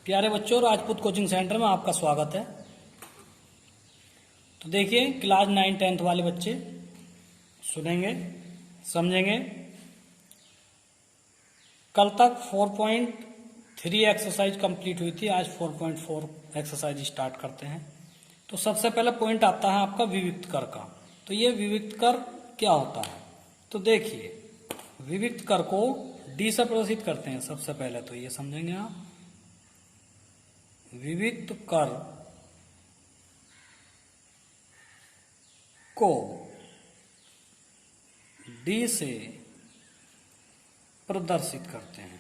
प्यारे बच्चों, Rajput coaching centre में आपका स्वागत है। तो देखिए, क्लास 9 10th वाले बच्चे सुनेंगे, समझेंगे। कल तक 4.3 एक्सरसाइज कंप्लीट हुई थी, आज 4.4 एक्सरसाइज स्टार्ट करते हैं। तो सबसे पहले पॉइंट आता है आपका विविक्त कर का। तो ये विविक्त कर क्या होता है? तो देखिए, विविक्त कर को डी से प्रदर्शित करते हैं। सबसे पहले तो ये समझेंगे आप, विविक्त कर को डी से प्रदर्शित करते हैं।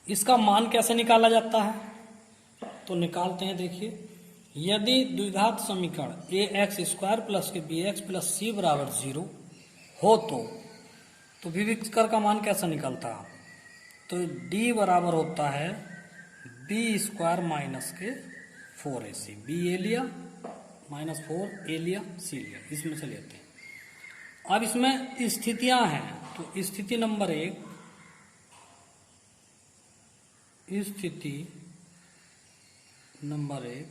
इसका मान कैसे निकाला जाता है? तो निकालते हैं। देखिए, यदि द्विघात समीकरण ए एक्स स्क्वायर प्लस के बी एक्स प्लस सी बराबर 0 हो तो विविक्त कर का मान कैसा निकलता है? तो डी बराबर होता है बी स्क्वायर माइनस के 4ac। बी ए लिया, माइनस 4 ए लिया, सी लिया, इसमें से लेते हैं। अब इसमें स्थितियां हैं, तो स्थिति नंबर 1, स्थिति नंबर 1,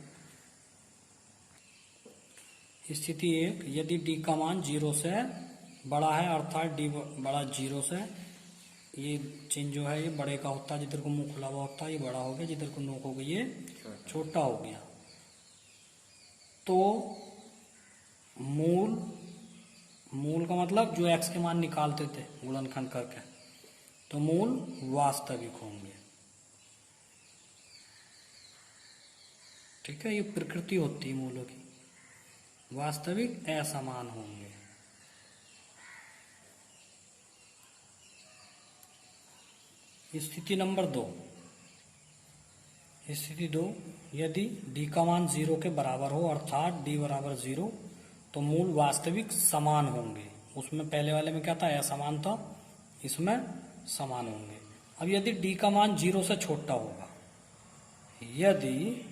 स्थिति 1, यदि d का मान 0 से बड़ा है, अर्थात d बड़ा 0 से, ये चिन्ह जो है ये बड़े का होता है, जिधर को मुंह खुला हुआ होता है ये बड़ा हो गया, जिधर को नोक हो गई ये छोटा हो गया। तो मूल का मतलब जो x के मान निकालते थे गुणनखंड करके, तो मूल वास्तविक होंगे। ठीक है, ये प्रकृति होती है मूलों की, वास्तविक असमान होंगे। स्थिति नंबर 2, स्थिति 2, यदि d का मान 0 के बराबर हो, अर्थात d बराबर 0, तो मूल वास्तविक समान होंगे। उसमें पहले वाले में क्या था? असमान था, इसमें समान होंगे। अब यदि d का मान 0 से छोटा होगा, यदि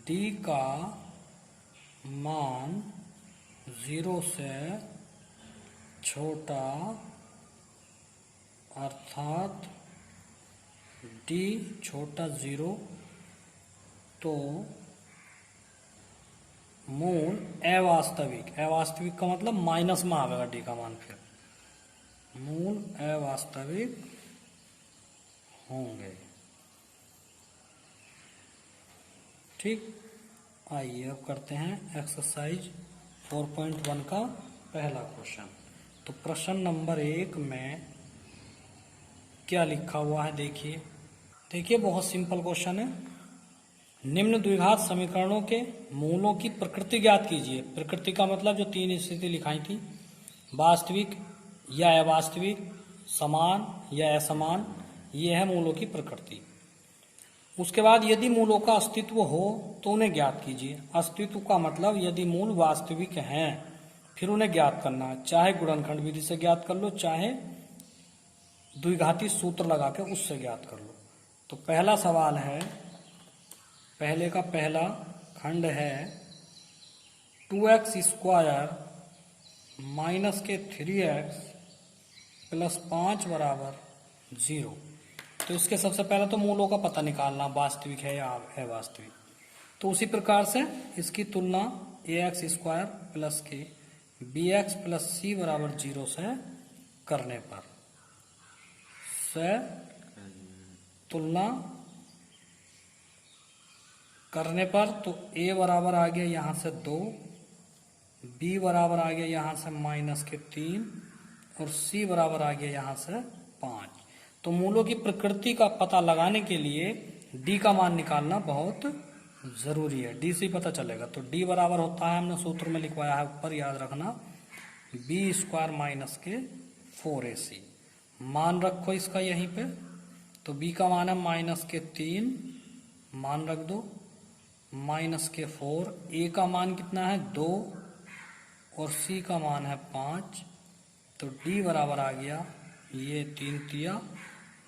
d का मान 0 से छोटा, अर्थात d छोटा 0, तो मूल अवास्तविक, अवास्तविक का मतलब माइनस में आएगा d का मान, फिर मूल अवास्तविक होंगे। ठीक, आइए अब करते हैं एक्सरसाइज 4.1 का पहला क्वेश्चन। तो प्रश्न नंबर 1 में क्या लिखा हुआ है? देखिए, बहुत सिंपल क्वेश्चन है। निम्न द्विघात समीकरणों के मूलों की प्रकृति ज्ञात कीजिए। प्रकृति का मतलब जो 3 स्थिति लिखाई थी, वास्तविक या अवास्तविक, समान या असमान, ये है मूलों की प्रकृति। उसके बाद यदि मूलों का अस्तित्व हो तो उन्हें ज्ञात कीजिए। अस्तित्व का मतलब यदि मूल वास्तविक हैं, फिर उन्हें ज्ञात करना है। चाहे गुणनखंड विधि से ज्ञात कर लो, चाहे द्विघाती सूत्र लगा के उससे ज्ञात कर लो। तो पहला सवाल है, पहले का पहला खंड है 2x स्क्वायर माइनस के 3x प्लस 5 बराबर 0। तो इसके सबसे पहले तो मूलों का पता निकालना, वास्तविक है या अवास्तविक। तो उसी प्रकार से इसकी तुलना ax स्क्वायर प्लस के bx प्लस c बराबर 0 से करने पर, तुलना करने पर, तो a बराबर आ गया यहां से 2, b बराबर आ गया यहां से माइनस के 3, और c बराबर आ गया यहां से 5। तो मूलों की प्रकृति का पता लगाने के लिए d का मान निकालना बहुत जरूरी है। d से पता चलेगा। तो d बराबर होता है, हमने सूत्र में लिखवाया है ऊपर, याद रखना, b स्क्वायर माइनस के 4ac। मान रखो इसका यहीं पे। तो b का मान है माइनस के 3, मान रख दो, माइनस के 4, a का मान कितना है 2, और c का मान है 5। तो d बराबर आ गया, ये 3 तिया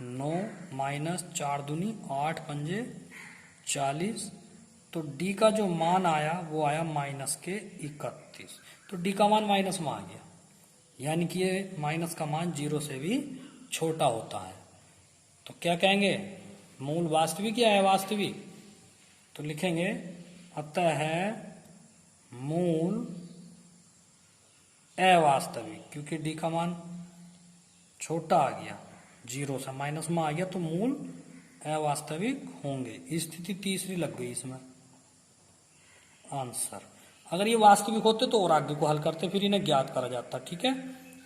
9 माइनस 4 दूनी 8 पंजे 40, तो डी का जो मान आया वो आया माइनस के 31। तो डी का मान माइनस में आ गया, यानी कि ये माइनस का मान 0 से भी छोटा होता है। तो क्या कहेंगे, मूल वास्तविक या अवास्तविक? तो लिखेंगे अतः है मूल अवास्तविक, क्योंकि डी का मान छोटा आ गया, 0 से माइनस में आ गया, तो मूल अवास्तविक होंगे। स्थिति तीसरी लग गई इसमें आंसर। अगर ये वास्तविक होते तो और आगे को हल करते, फिर इन्हें ज्ञात करा जाता, ठीक है।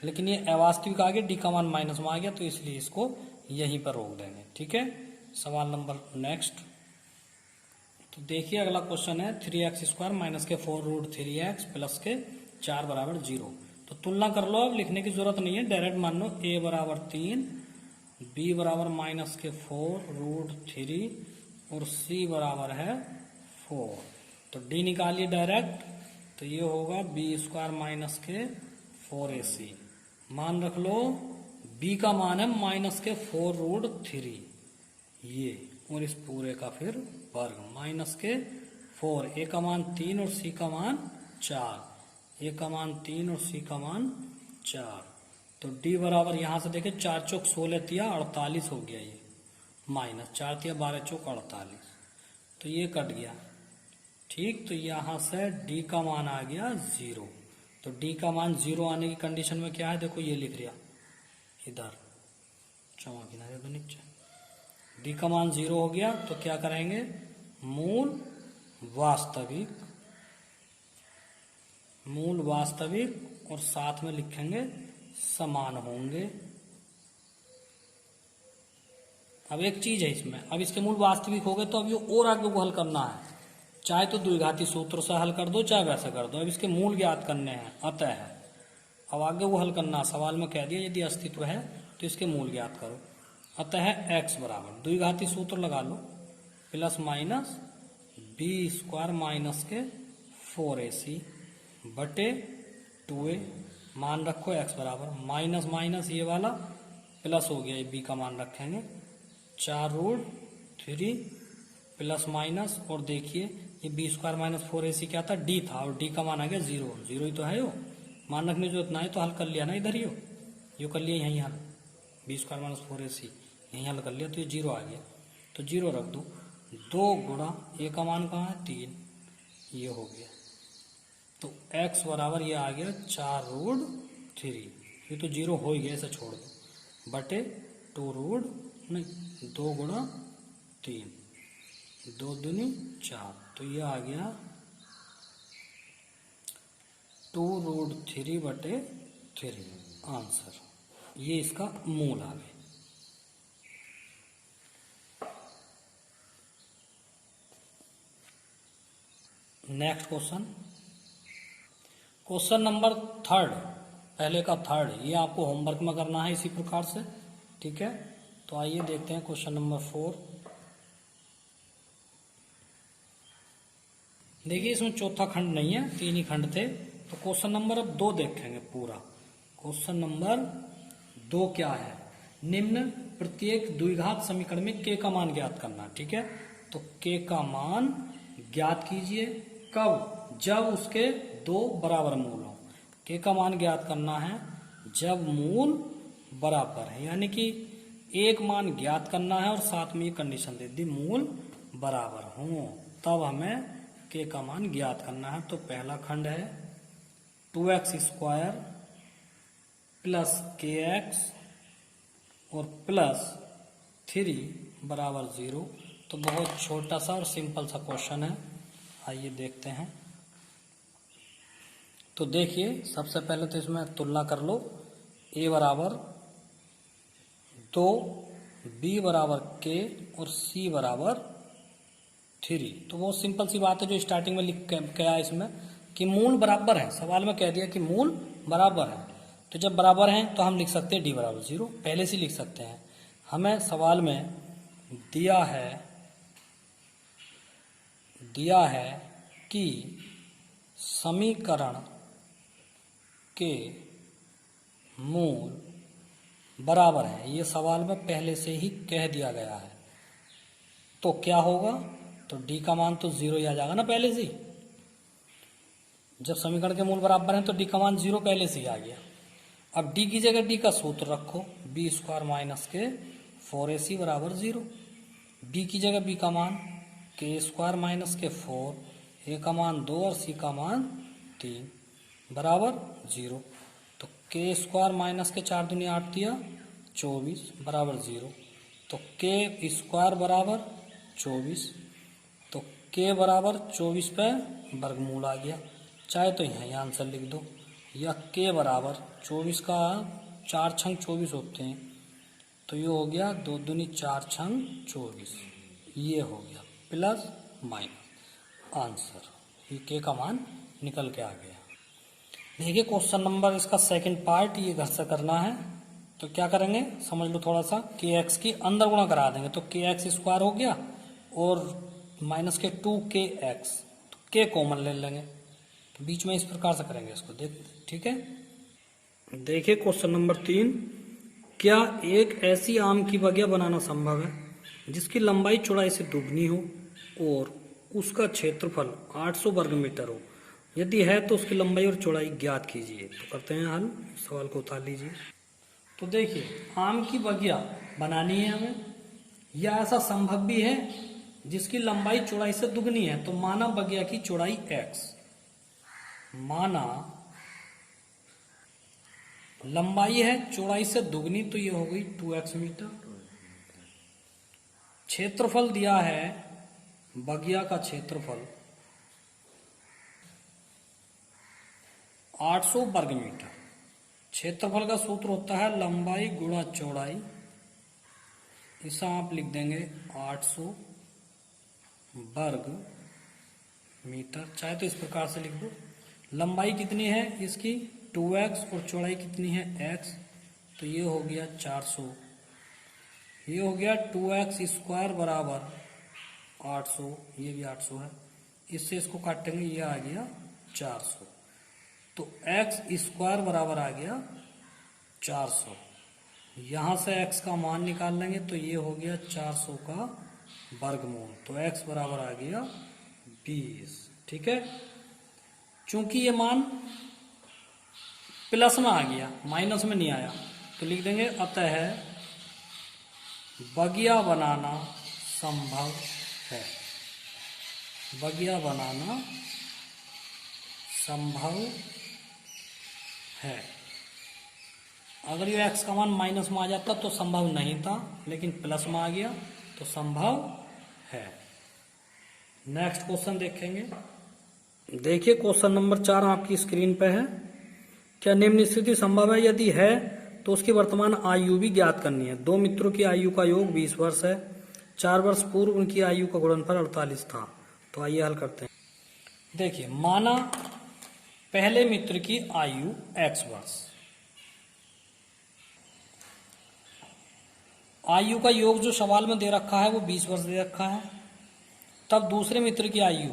लेकिन ये अवास्तविक आ गया, डी का मान माइनस में आ गया, तो इसलिए इसको यहीं पर रोक देंगे, ठीक है। सवाल नंबर नेक्स्ट। तो देखिए अगला क्वेश्चन है 3x² माइनस के 4√3x प्लस के 4 बराबर 0। तो तुलना कर लो, अब लिखने की जरूरत नहीं है, डायरेक्ट मान लो a बराबर 3, b बराबर माइनस के 4√3 और c बराबर है 4। तो d निकालिए डायरेक्ट, तो ये होगा b² माइनस के 4ac। मान रख लो b का मान है माइनस के 4√3 ये, और इस पूरे का फिर वर्ग माइनस के 4, a का मान 3 और c का मान 4, a का मान 3 और c का मान 4। तो d बराबर यहां से देखे 4 चौक 16 तिया 48 हो गया, ये माइनस 4 तिया 12 चौक 48, तो ये कट गया, ठीक। तो यहां से d का मान आ गया 0। तो d का मान 0 आने की कंडीशन में क्या है, देखो ये लिख लिया इधर, क्षमा किनारे तो नीचे, डी का मान 0 हो गया, तो क्या करेंगे, मूल वास्तविक और साथ में लिखेंगे समान होंगे। अब एक चीज है इसमें, अब इसके मूल वास्तविक हो गए तो अब ये और आगे को हल करना है, चाहे तो द्विघाती सूत्र से हल कर दो चाहे वैसे कर दो। अब इसके मूल ज्ञात करने हैं, अतः है, अब आगे वो हल करना, सवाल में कह दिया यदि अस्तित्व है तो इसके मूल ज्ञात करो। अतः x बराबर द्विघाती सूत्र लगा लो, प्लस माइनस b² माइनस के 4ac बटे 2a। मान रखो x बराबर माइनस माइनस ये वाला प्लस हो गया, ये b का मान रखेंगे 4√3 प्लस माइनस, और देखिए ये b² माइनस 4ac क्या था, d था, और d का मान आ गया 0, 0 ही तो है यो, मान रखने जो इतना है तो हल कर लिया ना इधर, यो कर लिया यहीं हल, b² माइनस 4ac यहीं हल कर लिया, तो ये 0 आ गया, तो 0 रख दो, 2 गुणा a का मान कहाँ है 3, ये हो गया। तो x बराबर ये आ गया 4√3, ये तो 0 हो ही गया, इसे छोड़ दो, बटे 2 गुणा 3, 2 दूनी 4, तो ये आ गया 2√3 बटे 3 आंसर, ये इसका मूल आ गया। नेक्स्ट क्वेश्चन नंबर 3, पहले का 3, ये आपको होमवर्क में करना है इसी प्रकार से, ठीक है। तो आइए देखते हैं क्वेश्चन नंबर 4। देखिए इसमें चौथा खंड नहीं है, 3 ही खंड थे, तो क्वेश्चन नंबर अब 2 देखेंगे पूरा। क्वेश्चन नंबर 2 क्या है, निम्न प्रत्येक द्विघात समीकरण में k का मान ज्ञात करना, ठीक है। तो k का मान ज्ञात कीजिए, कब, जब उसके 2 बराबर मूल हो। k का मान ज्ञात करना है जब मूल बराबर है, यानी कि एक मान ज्ञात करना है और साथ में ये कंडीशन दे दी मूल बराबर हो, तब हमें k का मान ज्ञात करना है। तो पहला खंड है 2x² प्लस kx और प्लस 3 बराबर 0। तो बहुत छोटा सा और सिंपल सा क्वेश्चन है, आइए देखते हैं। तो देखिए सबसे पहले तो इसमें तुलना कर लो, a बराबर 2, b बराबर k और c बराबर 3। तो बहुत सिंपल सी बात है जो स्टार्टिंग में लिख गया इसमें कि मूल बराबर है, सवाल में कह दिया कि मूल बराबर है। तो जब बराबर हैं तो हम लिख सकते हैं d बराबर 0, पहले से लिख सकते हैं। हमें सवाल में दिया है कि समीकरण के मूल बराबर है, ये सवाल में पहले से ही कह दिया गया है। तो क्या होगा, तो डी का मान तो 0 ही आ जाएगा ना पहले से ही। जब समीकरण के मूल बराबर हैं तो डी का मान 0 पहले से ही आ गया। अब डी की जगह डी का सूत्र रखो, बी स्क्वायर माइनस के 4ac बराबर 0। बी की जगह बी का मान के स्क्वायर माइनस के 4, ए का मान 2 और सी का मान 3 बराबर 0। तो के स्क्वायर माइनस के 4 दूनी 8 दिया 24 बराबर 0। तो के स्क्वायर बराबर 24, तो के बराबर 24 पे वर्गमूल आ गया। चाहे तो यहाँ आंसर लिख दो, या के बराबर 24 का 4 छंग 24 होते हैं, तो ये हो गया 2 दूनी 4 छंग 24, ये हो गया प्लस माइनस आंसर, ये के का मान निकल के आ गया। देखिए क्वेश्चन नंबर इसका सेकंड पार्ट ये घर से करना है, तो क्या करेंगे समझ लो थोड़ा सा। के एक्स की अंदर गुणा करा देंगे तो के एक्स स्क्वायर हो गया और माइनस के 2 के एक्स, तो के कॉमन ले लेंगे, तो बीच में इस प्रकार से करेंगे इसको, देख ठीक है। देखिए क्वेश्चन नंबर 3, क्या एक ऐसी आम की बगिया बनाना संभव है जिसकी लंबाई चौड़ाई से दुगनी हो और उसका क्षेत्रफल 800 वर्ग मीटर हो? यदि है तो उसकी लंबाई और चौड़ाई ज्ञात कीजिए। तो करते हैं हल, सवाल को उतार लीजिए। तो देखिए आम की बगिया बनानी है हमें, या ऐसा संभव भी है जिसकी लंबाई चौड़ाई से दुगनी है। तो माना बगिया की चौड़ाई x, माना लंबाई है चौड़ाई से दुगनी, तो ये हो गई 2x मीटर। क्षेत्रफल दिया है बगिया का क्षेत्रफल 800 वर्ग मीटर। क्षेत्रफल का सूत्र होता है लंबाई गुणा चौड़ाई, इसे आप लिख देंगे 800 वर्ग मीटर, चाहे तो इस प्रकार से लिख दो। लंबाई कितनी है इसकी 2x और चौड़ाई कितनी है x, तो ये हो गया 400, ये हो गया 2x स्क्वायर बराबर 800, ये भी 800 है, इससे इसको काटेंगे ये आ गया 400, तो x स्क्वायर बराबर आ गया 400। यहां से x का मान निकाल लेंगे तो ये हो गया 400 का वर्गमूल, तो x बराबर आ गया 20। ठीक है, चूंकि ये मान प्लस में आ गया माइनस में नहीं आया, तो लिख देंगे अतः बगिया बनाना संभव है। बगिया बनाना संभव है। अगर ये x का मान माइनस में आ जाता तो संभव नहीं था, लेकिन प्लस में आ गया तो संभव है। नेक्स्ट क्वेश्चन देखेंगे। देखिए क्वेश्चन नंबर 4 आपकी स्क्रीन पे है। क्या निम्न स्थिति संभव है? यदि है तो उसकी वर्तमान आयु भी ज्ञात करनी है। 2 मित्रों की आयु का योग 20 वर्ष है। 4 वर्ष पूर्व उनकी आयु का गुणनफल 48 था। तो आइए हल करते हैं। देखिए माना पहले मित्र की आयु x वर्ष, आयु का योग जो सवाल में दे रखा है वो 20 वर्ष दे रखा है। तब दूसरे मित्र की आयु,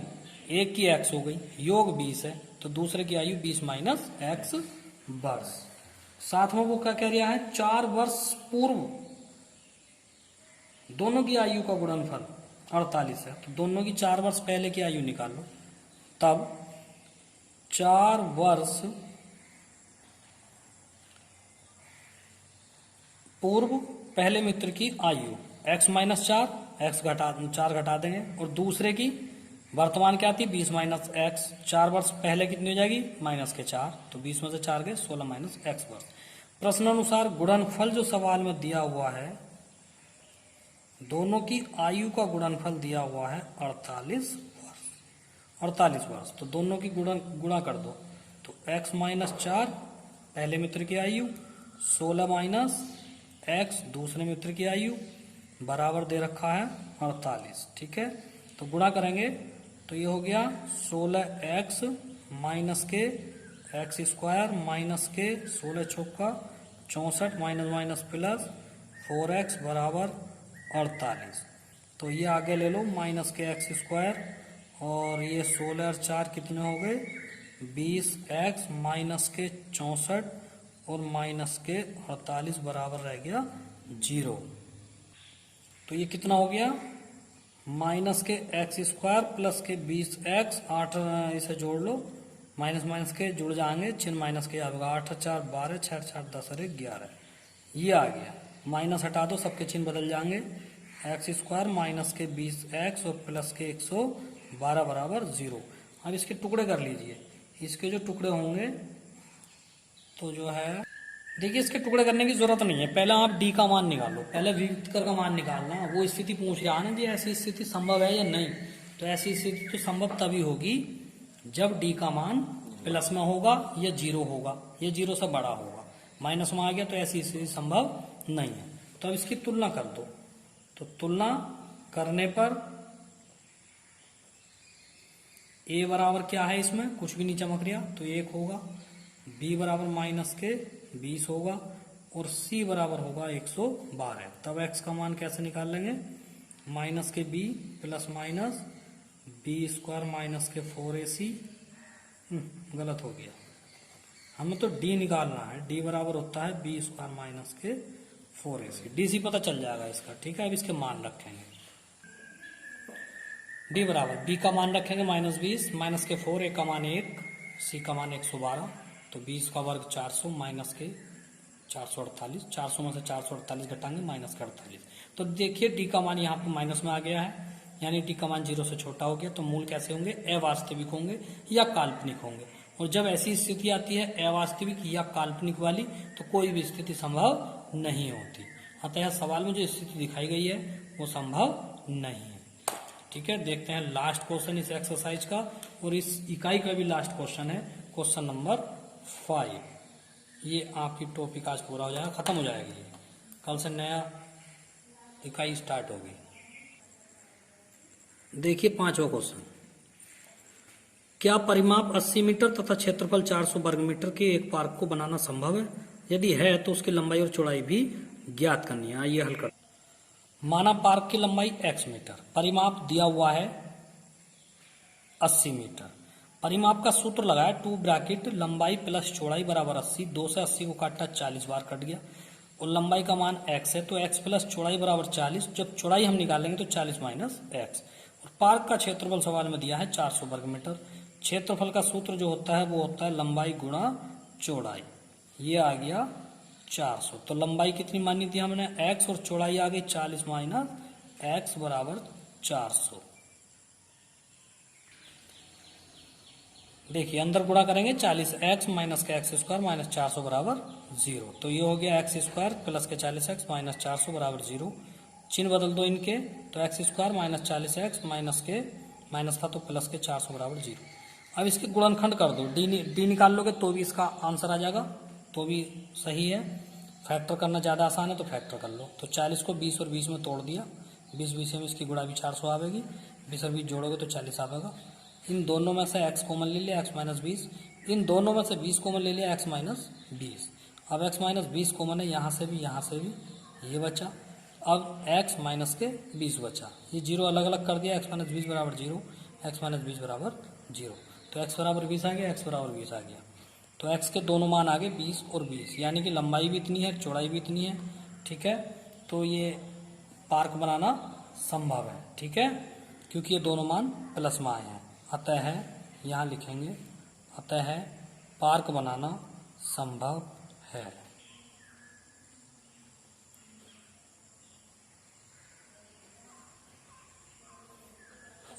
एक की x हो गई, योग 20 है, तो दूसरे की आयु 20 माइनस x वर्ष। साथ में वो क्या कह रहा है 4 वर्ष पूर्व दोनों की आयु का गुणनफल 48 है, तो दोनों की 4 वर्ष पहले की आयु निकालो। तब 4 वर्ष पूर्व पहले मित्र की आयु x माइनस 4, चार घटा देंगे, और दूसरे की वर्तमान क्या थी 20 माइनस एक्स, 4 वर्ष पहले कितनी हो जाएगी माइनस के 4, तो 20 में से 4 गए 16 माइनस एक्स वर्ष। प्रश्नानुसार गुणनफल जो सवाल में दिया हुआ है, दोनों की आयु का गुणनफल दिया हुआ है 48 वर्ष। तो दोनों की गुणा कर दो, तो x माइनस 4 पहले मित्र की आयु, 16 माइनस एक्स दूसरे मित्र की आयु, बराबर दे रखा है 48। ठीक है, तो गुणा करेंगे तो ये हो गया 16x माइनस के एक्स स्क्वायर माइनस के 16 चौका 64 माइनस माइनस प्लस 4x बराबर 48। तो ये आगे ले लो माइनस के एक्स स्क्वायर, और ये 16 और 4 कितने हो गए 20x माइनस के 64 और माइनस के 48 बराबर रह गया 0। तो ये कितना हो गया माइनस के एक्स स्क्वायर प्लस के 20x 8 इसे जोड़ लो, माइनस माइनस के जुड़ जाएंगे, चिन्ह माइनस के आएगा, 8 4 12 6 4 10 और 11, ये आ गया। माइनस हटा दो, सबके चिन्ह बदल जाएंगे, एक्स स्क्वायर माइनस के 20x और प्लस के 112 बराबर 0। अब इसके टुकड़े कर लीजिए, इसके जो टुकड़े होंगे तो जो है, देखिए इसके टुकड़े करने की जरूरत नहीं है, पहले आप डी का मान निकालो, पहले विभक्तिकर का मान निकालना। वो स्थिति पूछ रहा है ना जी, ऐसी स्थिति संभव है या नहीं, तो ऐसी स्थिति तो संभव तभी होगी जब डी का मान प्लस में होगा या 0 होगा, या 0 से बड़ा होगा। माइनस में आ गया तो ऐसी स्थिति संभव नहीं है। तो अब इसकी तुलना कर दो, तो तुलना करने पर ए बराबर क्या है, इसमें कुछ भी नहीं चमक रहा तो 1 होगा, बी बराबर माइनस के 20 होगा और सी बराबर होगा 112। तब एक्स का मान कैसे निकाल लेंगे, माइनस के B plus minus B square minus के 4ac, गलत हो गया, हमें तो डी निकालना है, डी बराबर होता है बी स्क्वायर माइनस के 4ac, डी सी पता चल जाएगा इसका, ठीक है। अब इसके मान रखेंगे, डी बराबर बी का मान रखेंगे -20 माइनस के 4, ए का मान 1, सी का मान 112, तो 20 का वर्ग 400 माइनस के 448, 400 में से 448 घटाएंगे माइनस के 48, तो देखिए डी का मान यहाँ पर माइनस में आ गया है, यानी डी का मान 0 से छोटा हो गया। तो मूल कैसे होंगे, अवास्तविक होंगे या काल्पनिक होंगे। और जब ऐसी स्थिति आती है अवास्तविक या काल्पनिक वाली, तो कोई भी स्थिति संभव नहीं होती। अतः सवाल में जो स्थिति दिखाई गई है वो संभव नहीं है, ठीक है। देखते हैं लास्ट क्वेश्चन इस एक्सरसाइज का, और इस इकाई का भी लास्ट क्वेश्चन है, क्वेश्चन नंबर 5। ये आपकी टॉपिक आज पूरा हो जाएगा, खत्म हो जाएगी, कल से नया इकाई स्टार्ट होगी। देखिए 5वां क्वेश्चन, क्या परिमाप 80 मीटर तथा क्षेत्रफल 400 वर्ग मीटर के एक पार्क को बनाना संभव है? यदि है तो उसकी लंबाई और चौड़ाई भी ज्ञात करनी है। आइए हल कर। माना पार्क की लंबाई x मीटर, परिमाप दिया हुआ है 80 मीटर। परिमाप का सूत्र लगाया, 2 ब्रैकेट लंबाई प्लस चौड़ाई बराबर 80, 2 से 80 को काटा 40 बार कट गया, और लंबाई का मान x है तो x प्लस चौड़ाई बराबर 40, जब चौड़ाई हम निकालेंगे तो 40 माइनस x। और पार्क का क्षेत्रफल सवाल में दिया है 400 वर्ग मीटर। क्षेत्रफल का सूत्र जो होता है वो होता है लंबाई गुणा चौड़ाई, ये आ गया 400। तो लंबाई कितनी मानी थी हमने x, और चौड़ाई आ गई 40 माइनस x बराबर 400। देखिए अंदर गुणा करेंगे, 40x माइनस के एक्स स्क्वायर माइनस 400 बराबर 0। तो ये हो गया एक्स स्क्वायर प्लस के 40x माइनस 400 बराबर 0। चिन्ह बदल दो इनके, तो x square minus 40x minus के माइनस था तो प्लस के 400 बराबर 0। अब इसके गुणनखंड कर दो, डी निकाल लोगे तो भी इसका आंसर आ जाएगा, तो भी सही है। फैक्टर करना ज़्यादा आसान है तो फैक्टर कर लो। तो 40 को 20 और 20 में तोड़ दिया, 20 में इसकी गुणा भी 400 आवेगी, 20 और 20 जोड़ोगे तो 40 आवेगा। इन दोनों में से x कॉमन ले लिया, x माइनस 20, इन दोनों में से 20 कॉमन ले लिया, x माइनस 20। अब x माइनस 20 कॉमन है, यहाँ से भी ये बचा। अब x माइनस के 20 बचा, ये 0 अलग अलग कर दिया, x माइनस 20 बराबर 0, x माइनस 20 बराबर 0। तो x बराबर 20 आ गया, x बराबर 20 आ गया। तो x के दोनों मान आ गए 20 और 20, यानी कि लंबाई भी इतनी है चौड़ाई भी इतनी है, ठीक है। तो ये पार्क बनाना संभव है, ठीक है, क्योंकि ये दोनों मान प्लस में आए हैं। अतः है, यहाँ लिखेंगे, अतः है पार्क बनाना संभव है।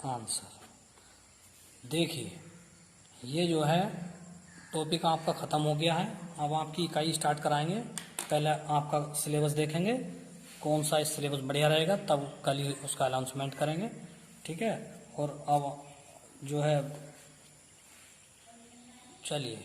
आंसर देखिए, ये जो है टॉपिक आपका ख़त्म हो गया है। अब आपकी इकाई स्टार्ट कराएंगे, पहले आपका सिलेबस देखेंगे कौन सा सिलेबस बढ़िया रहेगा, तब कल ही उसका अनाउंसमेंट करेंगे, ठीक है। और अब जो है चलिए